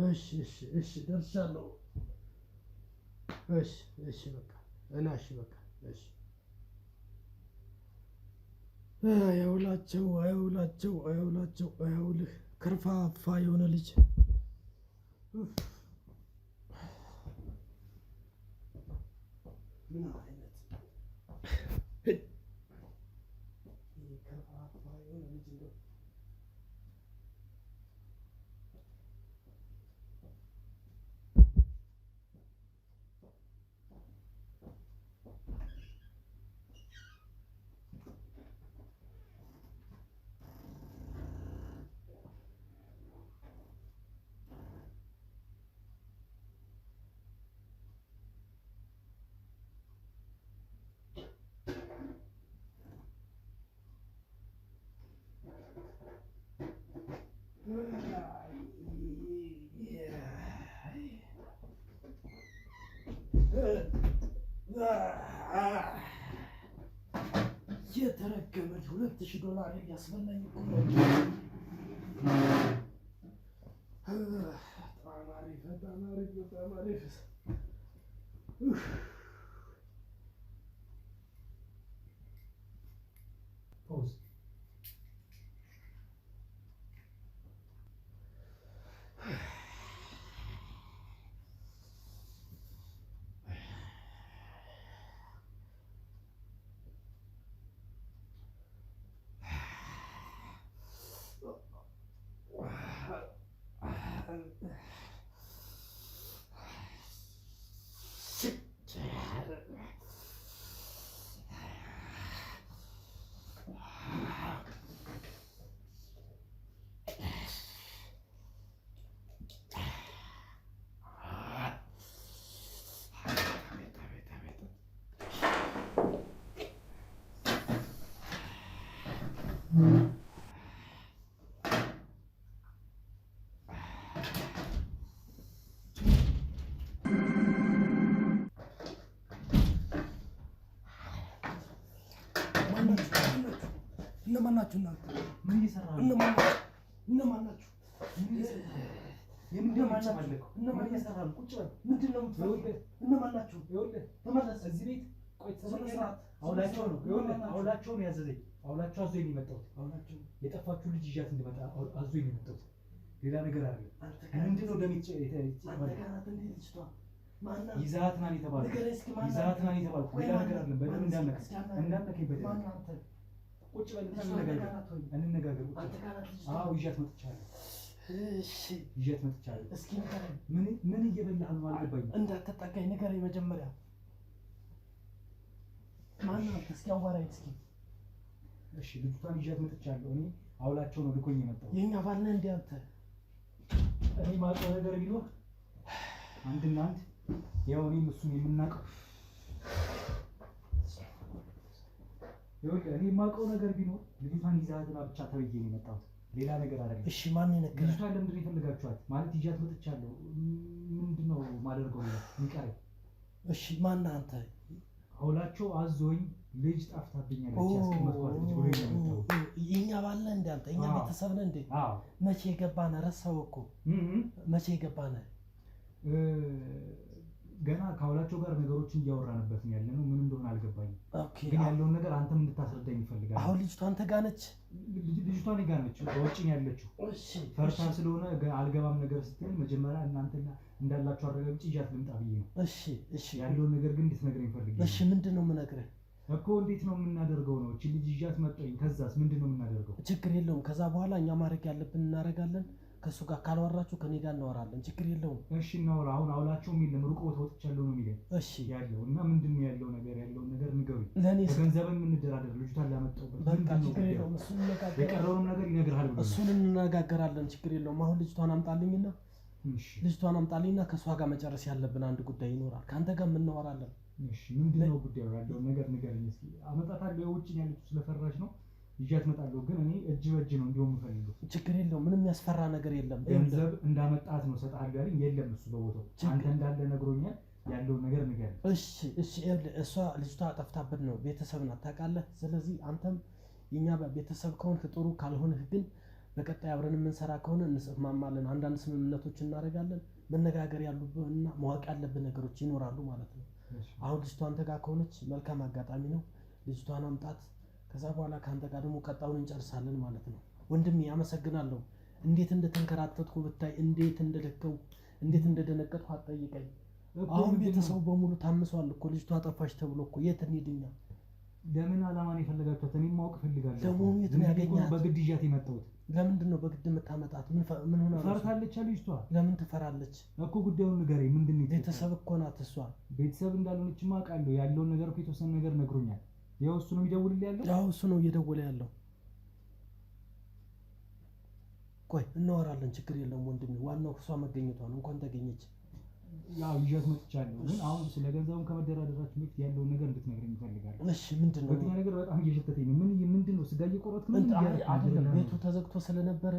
እሺ ደርሻለሁ። እሺ በቃ በቃ እሺ። አያውላቸው አያውልህ ከርፋፋ የሆነ ልጅ ምን አይነት ከርፋፋ የሆነ ልጅ እንደው የተረገመች $2000 ያስበላኝ እኮ ነው። በጣም አሪፍ ፖዝ እነማን ናችሁ እናንተ? ምን እየሰራህ ነው? እነማን ናችሁ? እነማን እየሰራህ ነው? ቁጭ በል። ምንድን ነው የምትፈልገው? እነማን ናችሁ? ይኸውልህ ተመለስ። እዚህ ቤት ቆይ ተሰማኝ። አውላቸው ነው አውላቸው ነው ያዘዘኝ። አውላቸው አዞኝ ነው የመጣሁት። አውላቸው የጠፋችሁ ልጅ ይዣት እንድመጣ አዞኝ ነው የመጣሁት። ሌላ ነገር አይደለም። ምንድን ነው ደም ይዛት ናን የተባልኩት? ይዛት ናን የተባልኩት? ሌላ ነገር አይደለም። በደም እንዳነከኝ በደም ቁጭ በል እንነጋገር። አዎ ይዣት መጥቻለሁ። እሺ ይዣት መጥቻለሁ። እስኪ ንገረኝ፣ ምን እየበላህ ነው? አልገባኝም። እንዳትጠጋኝ ንገረኝ መጀመሪያ። ማን ነው? እስኪ አዋራኝ እስኪ። እሺ ልጅቷን ይዣት መጥቻለሁ። እኔ አውላቸው ነው ልኮኝ የመጣው። የኛ ባል ነህ እንዴ አንተ? እኔ ማውቀው ነገር ቢኖር አንድና አንድ ያው እኔም እሱን የምናውቀው እኔ የማውቀው ነገር ቢኖር ልጅቷን ይዛትና ብቻ ተብዬ ነው የመጣሁት። ሌላ ነገር አይደለም። እሺ ማን ይነገር? ልጅቷን ለምንድን ነው የፈለጋችኋት? ማለት ይዣት መጥቻለሁ። ምንድነው ማደርገው ነው የሚቀረኝ? እሺ ማን አንተ? አውላቸው አዞኝ ልጅ ጠፍታብኛለች ያስቀመጥኳት ልጅ ብሎ ነው። የኛ ባለ እንደ አንተ እኛ ቤተሰብ ነን እንዴ? አዎ። መቼ ገባነ? ረሳው እኮ መቼ ገባነ? ገና ከአውላቸው ጋር ነገሮችን እያወራንበት ነው ያለነው። ምን እንደሆነ አልገባኝም። ግን ያለውን ነገር አንተም እንድታስረዳኝ ይፈልጋል። አሁን ልጅቷ አንተ ጋር ነች? ልጅቷ እኔ ጋር ነች፣ በውጭ ነው ያለችው። እሺ ፈርታ ስለሆነ አልገባም ነገር ስትል መጀመሪያ እናንተና እንዳላችሁ አረጋግጬ ይዣት ልምጣ ብዬ ነው። እሺ እሺ። ያለውን ነገር ግን እንድትነግረኝ ፈልጌ። እሺ ምንድን ነው የምነግርህ እኮ? እንዴት ነው የምናደርገው ነው? እቺ ልጅ ይዣት መጣኝ። ከዛስ ምንድን ነው የምናደርገው? ችግር የለውም። ከዛ በኋላ እኛ ማድረግ ያለብን እናደርጋለን። ከሱ ጋር ካልወራችሁ ከኔ ጋር እናወራለን። ችግር የለውም። እሺ እናወራ። አሁን አውላቸው የሚለም ሩቅ ቦታ ወጥቻለሁ ነው የሚለኝ። እሺ ያለው እና ምንድን ነው ያለው ነገር? ያለውን ነገር ንገሩኝ። በገንዘብም እንደራደር። ልጅቷን ላመጣሁበት በቃ ችግር የለውም። እሱን እንነጋገራለን። የቀረውንም ነገር ይነግርሃል ብሎ እሱን እንነጋገራለን። ችግር የለውም። አሁን ልጅቷን አምጣልኝና ልጅቷን አምጣልኝና ከሷ ጋር መጨረስ ያለብን አንድ ጉዳይ ይኖራል። ካንተ ጋር እናወራለን። እሺ ምንድነው ጉዳዩ? ያለውን ነገር ንገረኝ እስኪ። አመጣታለሁ። የውጭ ነው ያለችው፣ ስለፈራሽ ነው ይዣት እመጣለሁ። ግን እኔ እጅ በእጅ ነው እንዲሆን የምፈልገው። ችግር የለውም። ምንም ያስፈራ ነገር የለም። ገንዘብ እንዳመጣት ነው እሰጥሃለሁ ያለኝ። የለም እሱ በቦታው አንተ እንዳለ ነግሮኛል። ያለውን ነገር ንገረኝ። እሺ እሺ። እሷ ልጅቷ ጠፍታብን ነው፣ ቤተሰብ ናት ታውቃለህ። ስለዚህ አንተም የኛ ቤተሰብ ከሆንክ ጥሩ፣ ካልሆንህ ግን በቀጣይ አብረን የምንሰራ ከሆነ እንስማማለን። አንዳንድ ስምምነቶች እናደርጋለን። መነጋገር ያሉብህና ማወቅ ያለብህ ነገሮች ይኖራሉ ማለት ነው። አሁን ልጅቷ አንተ ጋር ከሆነች መልካም አጋጣሚ ነው። ልጅቷን አምጣት። ከዛ በኋላ ከአንተ ጋር ደግሞ ቀጣውን እንጨርሳለን ማለት ነው። ወንድሜ አመሰግናለሁ። እንዴት እንደተንከራተትኩ ብታይ፣ እንዴት እንደደከው፣ እንዴት እንደደነቀጥኩ አትጠይቀኝ። አሁን ቤተሰቡ በሙሉ ታምሷል እኮ ልጅቷ ጠፋች ተብሎ እኮ። የት እንሂድኛ? ለምን ዓላማ ነው የፈለጋችኋት? እኔም ማወቅ ፈልጋለሁ። ለመሆኑ የት ነው ያገኛት? በግድ ይዣት የመጣሁት። ለምንድን ነው በግድ የምታመጣት? ምን ሆና? ፈርታለች ልጅቷ። ለምን ትፈራለች እኮ? ጉዳዩን ንገረኝ። ምንድን ነው? ቤተሰብ እኮ ናት እሷ። ቤተሰብ እንዳልሆነችማ አውቃለሁ። ያለውን ነገር እኮ የተወሰነ ነገር ነግሮኛል። ያው እሱ ነው የሚደውልልህ ያለው? ያው እሱ ነው እየደወለ ያለው። ቆይ እናወራለን፣ ችግር የለም ወንድሜ። ዋናው እሷ መገኘቷ ነው። እንኳን ተገኘች። ያው ይዣት መጥቻለሁ። ግን አሁን ስለ ገንዘቡን ከመደራደራችን በፊት ያለውን ነገር እንድትነግረኝ እፈልጋለሁ። እሺ ምንድን ነው? በዚህ ነገር በጣም እየሸተተኝ ነው። ምንድን ነው? ስጋ እየቆረጥክ ነው? አይደለም፣ ቤቱ ተዘግቶ ስለነበረ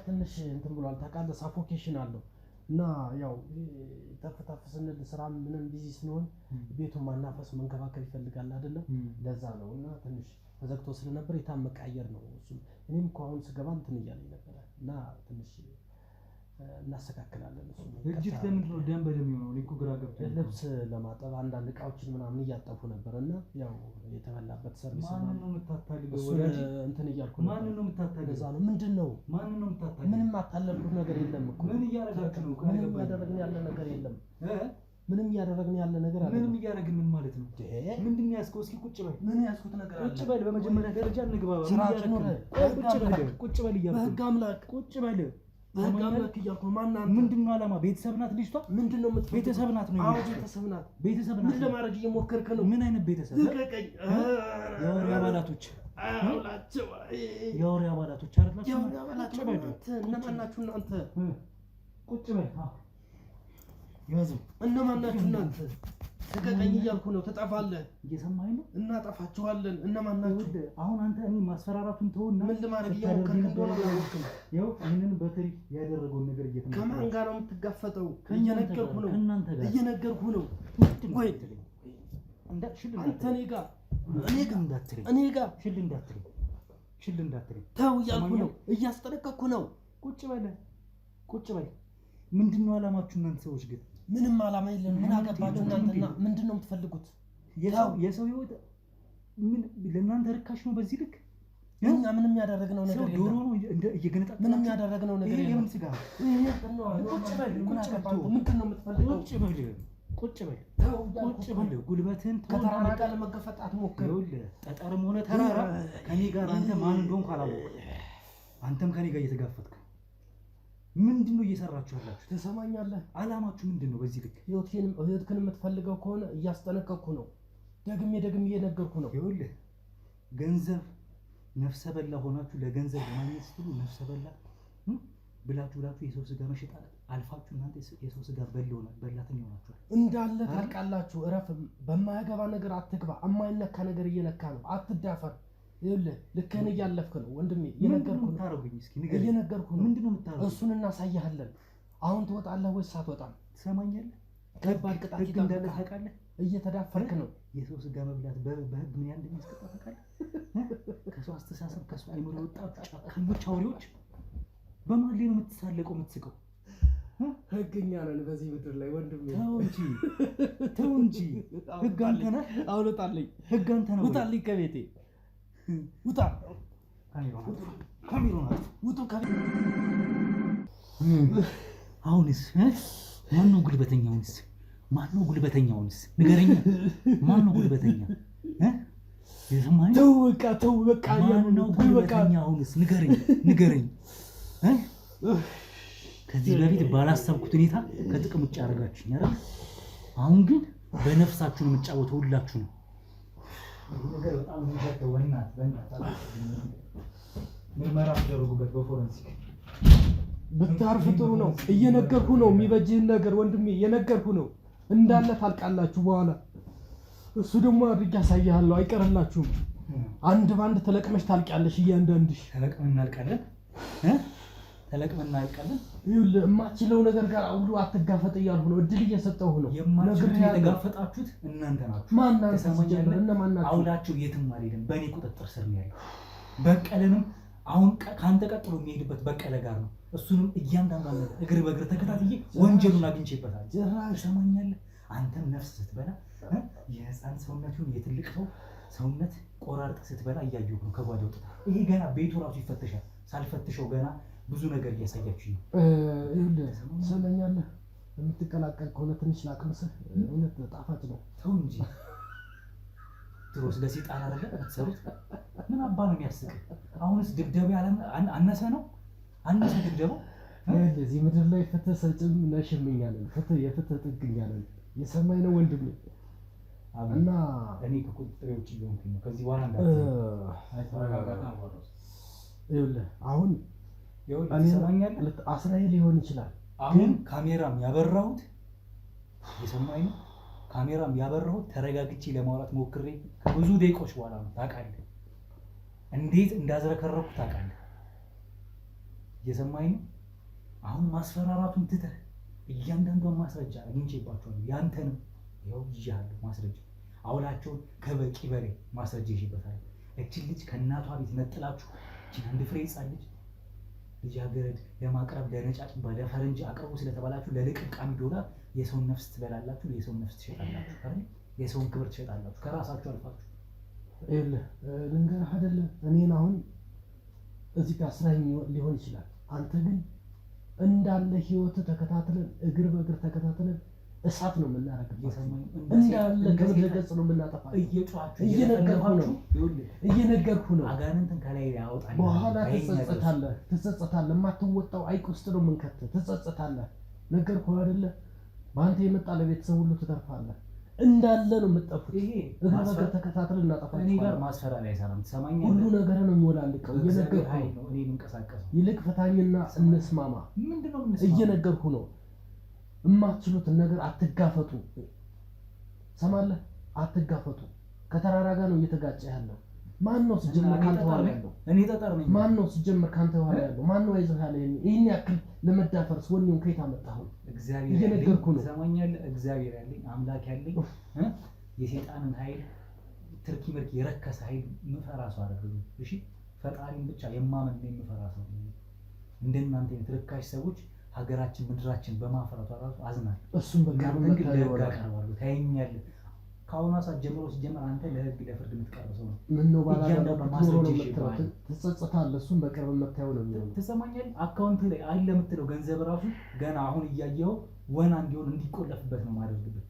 ትንሽ እንትን ብሏል ታውቃለህ። ሳፎኬሽን አለው እና ያው ተፈታፍ ስንል ስራ ምንም ቢዚ ስንሆን ቤቱን ማናፈስ መንከባከብ ይፈልጋል አይደለም? ለዛ ነው። እና ትንሽ ተዘግቶ ስለነበር የታመቀ አየር ነው እሱ። እኔም እኮ አሁን ስገባ እንትን እያለኝ ነበረ እና ትንሽ እናስተካክላለን። እሱ እጅግ ለምንድን ነው ደም በደም የሆነው? እኔ እኮ ግራ ገብቶኝ ልብስ ለማጠብ አንዳንድ እቃዎችን ምናምን እያጠፉ ነበር እና ያው የተበላበት ሰርቪስ ማንን ነው የምታታልለው? እንትን እያልኩ ነው። ማንን ነው የምታታልለው? ለዛ ነው። ምንድን ነው? ማንን ነው የምታታልለው? ምንም አታለልኩት ነገር የለም እኮ። ምን እያደረጋችሁ ነው? ምንም እያደረግን ያለ ነገር የለም። ምንም እያደረግን ያለ ነገር አለ። ምንም እያደረግን ምን ማለት ነው? ምንድን ነው ያዝከው? እስኪ ቁጭ በል። ምን ያዝኩት ነገር አለ? ቁጭ በል። በመጀመሪያ ደረጃ እንግባባ። ቁጭ በል እያልኩ በህግ አምላክ ቁጭ በል። በህግ አምላክ እያልኩ ነው። ማናት? ምንድን ነው ዓላማ? ቤተሰብ ናት ልጅቷ። ምንድን ነው የምትፈልገው? ቤተሰብ ናት ነው? አዎ ቤተሰብ ናት። ቤተሰብ ናት። ምን ለማድረግ እየሞከርክ ነው? ምን አይነት ቤተሰብ? ልቀቀኝ። የወሬ አባላቶች አውላቸው። የወሬ አባላቶች አይደላችሁ? የወሬ አባላቶች እነማን ናችሁ እናንተ? ቁጭ በል። ያዙ። እነማን ናችሁ እናንተ? ልቀቀኝ እያልኩ ነው። ትጠፋለህ። እየሰማኸኝ ነው? እናጠፋችኋለን። እነማን ናችሁ? አሁን አንተ እኔ ማስፈራራቱን ተውና ምን ለማድረግ እየሞከርክ እንደሆነ አላወቅም። ይኸው ይህንን በትሪ ያደረገውን ነገር እየተመለከተ ከማን ጋር ነው የምትጋፈጠው? እየነገርኩህ ነው። ከእናንተ ጋር እየነገርኩህ ነው። ወይ አንተ እኔ ጋር ሽል እንዳትለኝ ተው እያልኩ ነው። እያስጠነቀቅኩ ነው። ቁጭ በል። ምንድን ነው ዓላማችሁ እናንተ ሰዎች ግን? ምንም ዓላማ የለም። ምን አገባችሁ እናንተና? ምንድን ነው የምትፈልጉት? የሰው ህይወት ምን ለእናንተ ርካሽ ነው? በዚህ ልክ እኛ ምንም ያደረግነው ነገር የለም። ዶሮ ነው እየገነጣጠላችሁ። ምንም ያደረግነው ነገር የለም። የምን ስጋ? ቁጭ በል። ምንድን ነው የምትፈልገው? ቁጭ በል። ጉልበትህን ከተራራ ጋር ለመገፈጥ አትሞክር። ጠጠርም ሆነ ተራራ ከኔ ጋር አንተ ማን እንደሆንኩ አላወቅም። አንተም ከኔ ጋር እየተጋፈጥክ ምንድን ነው እየሰራችሁ ያላችሁ? ትሰማኛለህ? ዓላማችሁ ምንድን ነው? በዚህ ልክ ህይወትህን የምትፈልገው ከሆነ እያስጠነቀቅኩ ነው። ደግሜ እየነገርኩ ነው። ይኸውልህ ገንዘብ ነፍሰ በላ ሆናችሁ ለገንዘብ ለማግኘት ስትሉ ነፍሰ በላ ብላችሁ የሰው ስጋ መሸጥ አልፋችሁ እናንተ የሰው ስጋ በላተኛ ሆናችኋል እንዳለ ታውቃላችሁ። እረፍ። በማያገባ ነገር አትግባ። የማይነካ ነገር እየነካ ነው። አትዳፈር። ይኸውልህ ልክህን እያለፍክ ነው ወንድሜ። እየነገርኩህ ነው። ታረጉኝ እስኪ ንገረኝ። እየነገርኩህ ነው። ምንድነው የምታረጉኝ? እሱን እናሳያለን። አሁን ትወጣለህ ወይስ አትወጣም? ትሰማኛለህ? ከባድ ቅጣት ህግ እንዳለ ታውቃለህ? እየተዳፈርክ ነው። የሰው ስጋ መብላት በህግ ምን ያህል እንደሚያስቀጣ ታውቃለህ? ከሰው አስተሳሰብ ከሰው አይምሮ የወጣ ጨካኞች አውሬዎች በማን ላይ ነው የምትሳለቀው የምትስቀው? ህግኛ ነን በዚህ ምድር ላይ ወንድሜ። ተው እንጂ ህግ አንተ ነህ። አሁን ውጣልኝ። ህግ አንተ ነህ። ውጣልኝ ከቤቴ ውጣ። ካሜራውን ውጡ ከቤቴ። አሁንስ ማነው ጉልበተኛውንስ? ማነው ጉልበተኛውንስ ንገረኝ። ማነው ጉልበተኛ? የሰማኸኝ? ተው በቃ ማነው ጉልበተኛውንስ ንገረኝ። ከዚህ በፊት ባላሰብኩት ሁኔታ ከጥቅም ውጭ አደረጋችሁኝ አይደል? አሁን ግን በነፍሳችሁ ነው የምትጫወተው ሁላችሁ ነው። ነገር በጣም የሚሸተው በእናትህ ምርመራ አደረጉበት በፎረንሲክ። ብታርፍ ጥሩ ነው። እየነገርኩህ ነው የሚበጅህን ነገር ወንድሜ፣ እየነገርኩህ ነው። እንዳለ ታልቃላችሁ በኋላ። እሱ ደግሞ አድርጌ ያሳይሃለሁ። አይቀርላችሁም። አንድ ባንድ ተለቅመሽ ታልቂያለሽ። እያንዳንድሽ ተለቅመን እናልቃለን። ይኸውልህ የማትችለው ነገር ጋር አውሎ አትጋፈጥ እያልኩህ ነው። እድል እየሰጠሁህ ነው። የማትችሉት የተጋፈጣችሁት እናንተ ናችሁ። እነማን ናችሁ? አውላችሁ የትም አልሄድም። በእኔ ቁጥጥር ስር ነው ያለው። በቀለንም አሁን ከአንተ ቀጥሎ የሚሄድበት በቀለ ጋር ነው። እሱንም እያንዳንዷን ነገር እግር በእግር ተከታትዬ ወንጀሉን አግኝቼበታል። ትሰማኛለህ? አንተም ነፍስ ስትበላ የህፃን ሰውነት ይሁን የትልቅ ሰው ሰውነት ቆራርጠህ ስትበላ እያየሁ ነው ከጓዳ ወጥተህ። ይሄ ገና ቤቱ ራሱ ይፈተሻል። ሳልፈትሸው ገና ብዙ ነገር እያሳያችሁ ነው። ይኸውልህ ትሰማኛለህ? የምትቀላቀል ከሆነ ትንሽ ላቅምስህ። እውነት ጣፋጭ ነው። ተው እንጂ ድሮስ ለሴጣን አይደለ የምትሰሩት? ምን አባ ነው የሚያስቅ? አሁንስ ድብደባ አነሰ ነው? አነሰ ድብደባው? እዚህ ምድር ላይ ፍትህ ሰጭም ነሽም እኛ ነን። የፍትህ ጥግ እኛ ነን። የሰማኝ ነው ወንድሜ። እና እኔ ከቁጥጥሬ ውጭ እየሆንኩኝ ነው። ከዚህ በኋላ ይኸውልህ አሁን አስራኤል ሊሆን ይችላል። አሁን ካሜራም ያበራሁት የሰማኝ ነው። ካሜራም ያበራሁት ተረጋግቼ ለማውራት ሞክሬ ከብዙ ደቂቆች በኋላ ነው። ታውቃለህ እንዴት እንዳዝረከረኩ ታውቃለህ። የሰማኝ ነው። አሁን ማስፈራራቱን ትተህ እያንዳንዷን ማስረጃ አግኝቼባቸዋለሁ። ያንተንም ይኸው ይዤሃለሁ ማስረጃ። አውላቸውን ከበቂ በላይ ማስረጃ ይዤበታል። እችን ልጅ ከእናቷ ቤት ነጥላችሁ እችን አንድ ፍሬ ሕፃን ልጅ ልጃገረድ ለማቅረብ ለነጫጭባ ለፈረንጅ አቅርቡ ስለተባላችሁ ለልቅምቃሚ ዶላር የሰውን ነፍስ ትበላላችሁ፣ የሰውን ነፍስ ትሸጣላችሁ አይደል? የሰውን ክብር ትሸጣላችሁ ከራሳችሁ አልፋችሁ። ይኸውልህ ልንገርህ አይደለም እኔን አሁን እዚህ ጋር ስራኝ ሊሆን ይችላል። አንተ ግን እንዳለ ህይወት ተከታትለን እግር በእግር ተከታትለን እሳት ነው የምናረግበት። እንዳለ ከምድረ ገጽ ነው የምናጠፋው። እየነገርኩህ ነው። አጋንንትን ከላይ ያወጣል። በኋላ ትጸጸታለህ። የማትወጣው አይቅ ውስጥ ነው የምንከትህ። ትጸጸታለህ። ነገርኩህ አይደለ? በአንተ የመጣ ለቤተሰብ ሁሉ ትተርፋለህ። እንዳለ ነው የምትጠፉት። እግር በእግር ተከታትለን እናጠፋለን። እኔ ጋር ማስፈራሪያ አይሰራም። ትሰማኛለህ? ሁሉ ነገር ነው የሚወላልቀው። እየነገርኩህ ነው። እኔ የምንቀሳቀሰው ይልቅ ፍታኝና እንስማማ። ምንድነው? እየነገርኩህ ነው። የማትችሉትን ነገር አትጋፈጡ። ሰማለህ? አትጋፈጡ። ከተራራ ጋር ነው እየተጋጨ ያለው። ማን ነው ሲጀመር ካንተ ኋላ ያለው? እኔ ጠጠር ነኝ። ማን ነው ሲጀመር ካንተ ኋላ ያለው? ማን ነው አይዞህ ያለ? ይሄን ያክል ለመዳፈርስ ወኔውን ከየት አመጣኸው? እግዚአብሔር እየነገርኩህ ነው። ሰማኛለህ? እግዚአብሔር ያለኝ አምላክ ያለኝ የሰይጣንን ኃይል ትርኪ ምርኪ የረከሰ ኃይል ምፈራ ሰው አይደለም። እሺ ፈጣሪን ብቻ የማመን ነው የምፈራ ሰው። እንደናንተ ርካሽ ሰዎች ሀገራችን ምድራችን በማፈራቷ ራሱ አዝናለሁ። እሱም በቅርብ ቀርባሉ ታየኛለህ። ከአሁኗ ሰዓት ጀምሮ ሲጀመር አንተ ለህግ ለፍርድ የምትቀርብ ሰው ነው። ምን ነው ትጸጸታለህ። እሱም በቅርብ የምታየው ነው የሚሆነው። ትሰማኛለህ? አካውንት ላይ አለ የምትለው ገንዘብ ራሱ ገና አሁን እያየኸው ወና እንዲሆን እንዲቆለፍበት ነው ማድረግበት።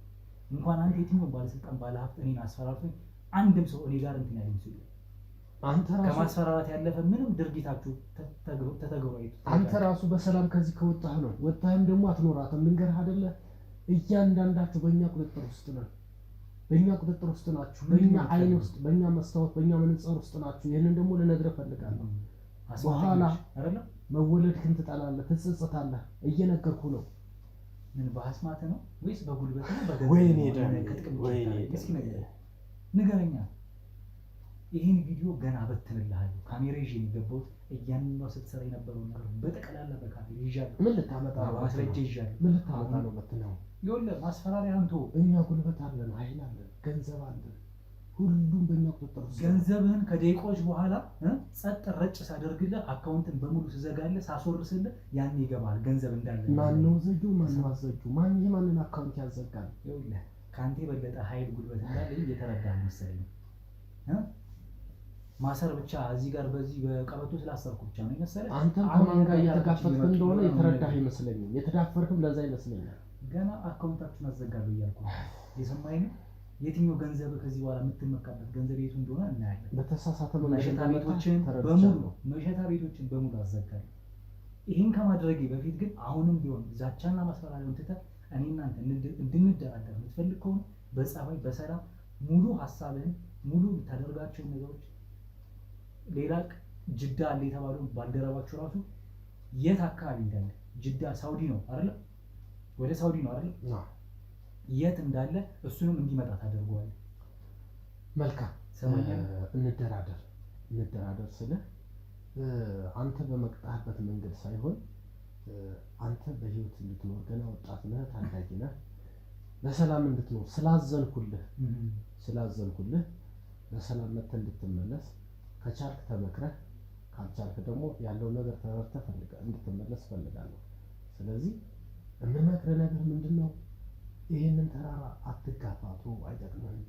እንኳን አንተ የትኛው ባለስልጣን ባለሀብት እኔን አስፈራርቶኝ አንድም ሰው እኔ ጋር እንትን ያለኝ ሰው አንተ ራሱ ከማስፈራራት ያለፈ ምንም ድርጊታችሁ ተተግብሯል። አንተ ራሱ በሰላም ከዚህ ከወጣህ ነው። ወጣህም ደግሞ አትኖራትም። ልንገርህ አይደለ? እያንዳንዳችሁ በእኛ ቁጥጥር ውስጥ ነው። በእኛ ቁጥጥር ውስጥ ናችሁ። በእኛ አይን ውስጥ፣ በእኛ መስታወት፣ በእኛ መነጽር ውስጥ ናችሁ። ይህንን ደግሞ ልነግርህ እፈልጋለሁ። በኋላ መወለድህን ትጠላለህ፣ ትጸጸታለህ። እየነገርኩህ ነው። ምን በአስማት ነው ወይስ በጉልበት ነው? ወይኔ ንገረኛ። ይህን ቪዲዮ ገና በትንልሃለሁ። ካሜራ ይዤ የገባሁት እያንዳንዷ ስትሰራ የነበረውን ነገር በጠቅላላ በካሜራ ይዣለሁ። ምን ልታመጣ ነው? ማስረጃ ይዣለሁ። ምን ልታመጣ ነው? በትነው ይኸውልህ ማስፈራሪያ አንተ እኛ ጉልበት አለን፣ ኃይል አለን፣ ገንዘብ አለን። ሁሉም በእኛ ቁጥጥር ውስጥ። ገንዘብህን ከደቂቃዎች በኋላ ጸጥ ረጭ ሳደርግልህ አካውንትን በሙሉ ስዘጋልህ ሳስወርስልህ ያን ይገባል ገንዘብ እንዳለ። ማነው ዘጁ? ማነው አዘጁ? ማን የማንን አካውንት ያዘጋል? ይኸውልህ ከአንተ የበለጠ ኃይል ጉልበት እንዳለኝ እየተረዳህ መሰለኝ። ማሰር ብቻ እዚህ ጋር በዚህ በቀበቶ ስላሰርኩ ብቻ ነው መሰለኝ። አንተም ከማን ጋር እየተጋፈጥክ እንደሆነ የተረዳህ አይመስለኝም። የተዳፈርክም ለዛ ይመስለኛል። ገና አካውንታችሁን አዘጋለሁ እያልኩ ነው። የሰማኸኝ ነው? የትኛው ገንዘብ ከዚህ በኋላ የምትመካበት ገንዘብ የቱ እንደሆነ እናያለን። በተሳሳተ መሸታ ቤቶችን በሙሉ አዘጋለሁ። ይህን ከማድረጌ በፊት ግን አሁንም ቢሆን ዛቻና ማስፈራሪያውን ትተህ እኔ እናንተ እንድንደራደር የምትፈልግ ከሆነ በጸባይ በሰላም ሙሉ ሀሳብህን ሙሉ የምታደርጋቸውን ነገሮች ሌላ ጅዳ አለ የተባለው ባልደረባችሁ ራሱ የት አካባቢ እንዳለ ጅዳ ሳውዲ ነው አይደል? ወደ ሳውዲ ነው አይደል? የት እንዳለ እሱንም እንዲመጣ ታደርገዋለህ። መልካም እንደራደር ስልህ አንተ በመቅጣህበት መንገድ ሳይሆን አንተ በህይወት እንድትኖር ገና ወጣት ነህ፣ ታዳጊ ነህ፣ በሰላም እንድትኖር ስላዘንኩልህ በሰላም መተህ እንድትመለስ ከቻልክ ተመክረህ ካልቻልክ ደግሞ ያለው ነገር ተረድተህ እንድትመለስ ፈልጋለሁ። ስለዚህ የምመክርህ ነገር ምንድነው? ይህንን ተራራ አትጋፋቱ፣ አይጠቅምህም።